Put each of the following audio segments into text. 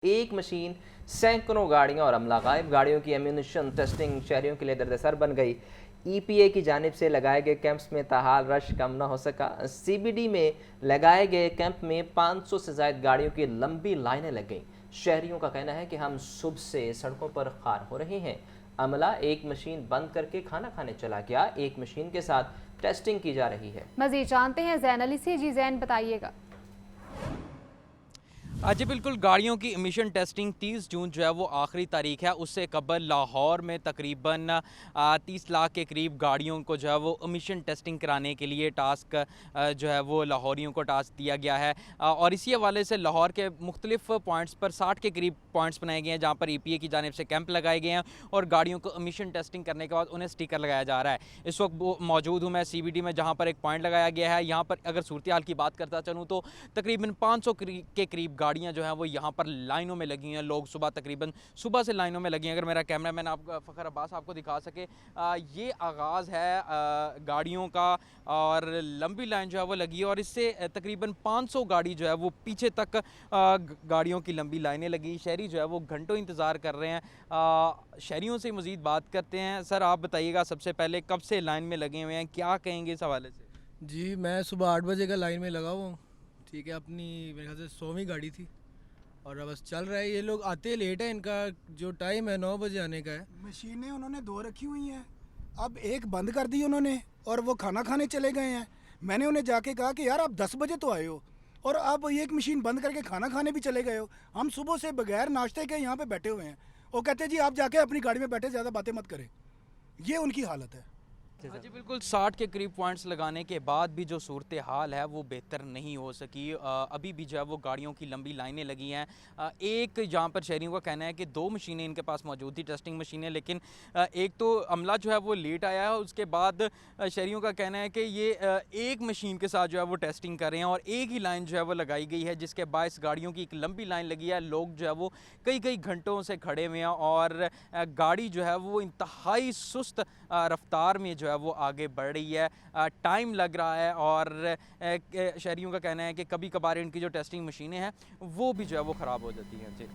एक मशीन, सैकड़ों गाड़ियां और अमला गायब। गाड़ियों की एम्यूनिशन टेस्टिंग शहरियों के लिए दर्द-ए-सर बन गई। ईपीए की जानिब से लगाए गए कैंप्स में ताहाल रश कम न हो सका। सीबीडी में लगाए गए कैंप में 500 से ज़ायद गाड़ियों की लंबी लाइनें लग गईं। शहरियों का कहना है कि हम सुबह से सड़कों पर खार हो रहे हैं। अमला एक मशीन बंद करके खाना खाने चला गया। एक मशीन के साथ टेस्टिंग की जा रही है। मजीद जानते हैं जैन अली से। जी जैन, बताइएगा। जी बिल्कुल, गाड़ियों की इमिशन टेस्टिंग 30 जून जो है वो आखिरी तारीख है। उससे कबल लाहौर में तकरीबन 30 लाख के करीब गाड़ियों को जो है वो इमिशन टेस्टिंग कराने के लिए टास्क जो है वो लाहौरियों को टास्क दिया गया है। और इसी हवाले से लाहौर के मुख्तलिफ पॉइंट्स पर 60 के करीब पॉइंट्स बनाए गए हैं जहाँ पर ईपीए की जानिब से कैंप लगाए गए हैं और गाड़ियों को इमिशन टेस्टिंग करने के बाद उन्हें स्टिकर लगाया जा रहा है। इस वक्त मौजूद हूँ मैं सीबीडी में, जहाँ पर एक पॉइंट लगाया गया है। यहाँ पर अगर सूरत हाल की बात करता चलूँ तो तकरीबन 500 के करीब गाड़ियां जो हैं वो यहाँ पर लाइनों में लगी हैं। लोग तकरीबन सुबह से लाइनों में लगी हैं। अगर मेरा कैमरामैन फ़खर अब्बास आपको दिखा सके, ये आगाज़ है गाड़ियों का और लंबी लाइन जो है वो लगी है और इससे तकरीबन 500 गाड़ी जो है वो पीछे तक गाड़ियों की लंबी लाइनें लगी। शहरी जो है वो घंटों इंतज़ार कर रहे हैं। शहरियों से मज़ीद बात करते हैं। सर आप बताइएगा, सबसे पहले कब से लाइन में लगे हुए हैं, क्या कहेंगे इस हवाले से? जी मैं सुबह 8 बजे का लाइन में लगा हुआ हूँ। ठीक है, अपनी मेरे ख्याल से 100वीं गाड़ी थी और अब बस चल रहा है। ये लोग आते लेट है, इनका जो टाइम है 9 बजे आने का है। मशीनें उन्होंने 2 रखी हुई हैं, अब एक बंद कर दी उन्होंने और वो खाना खाने चले गए हैं। मैंने उन्हें जाके कहा कि यार आप 10 बजे तो आए हो और अब ये एक मशीन बंद करके खाना खाने भी चले गए हो। हम सुबह से बगैर नाश्ते के यहाँ पे बैठे हुए हैं। वो कहते जी आप जाके अपनी गाड़ी में बैठे, ज़्यादा बातें मत करें। ये उनकी हालत है। जी बिल्कुल, 60 के करीब पॉइंट्स लगाने के बाद भी जो सूरत हाल है वो बेहतर नहीं हो सकी। अभी भी जो है वो गाड़ियों की लंबी लाइनें लगी हैं। एक जहाँ पर शहरियों का कहना है कि 2 मशीनें इनके पास मौजूद थी, टेस्टिंग मशीनें, लेकिन एक तो अमला जो है वो लेट आया है। उसके बाद शहरियों का कहना है कि ये एक मशीन के साथ जो है वो टेस्टिंग कर रहे हैं और एक ही लाइन जो है वो लगाई गई है, जिसके बायस गाड़ियों की एक लंबी लाइन लगी है। लोग जो है वो कई कई घंटों से खड़े हुए हैं और गाड़ी जो है वो इंतहाई सुस्त रफ्तार में जो है वो आगे बढ़ रही है। टाइम लग रहा है और शहरियों का कहना है कि कभी कभार इनकी जो टेस्टिंग मशीनें हैं वो भी जो है वो ख़राब हो जाती हैं। जी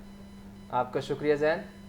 आपका शुक्रिया जैन।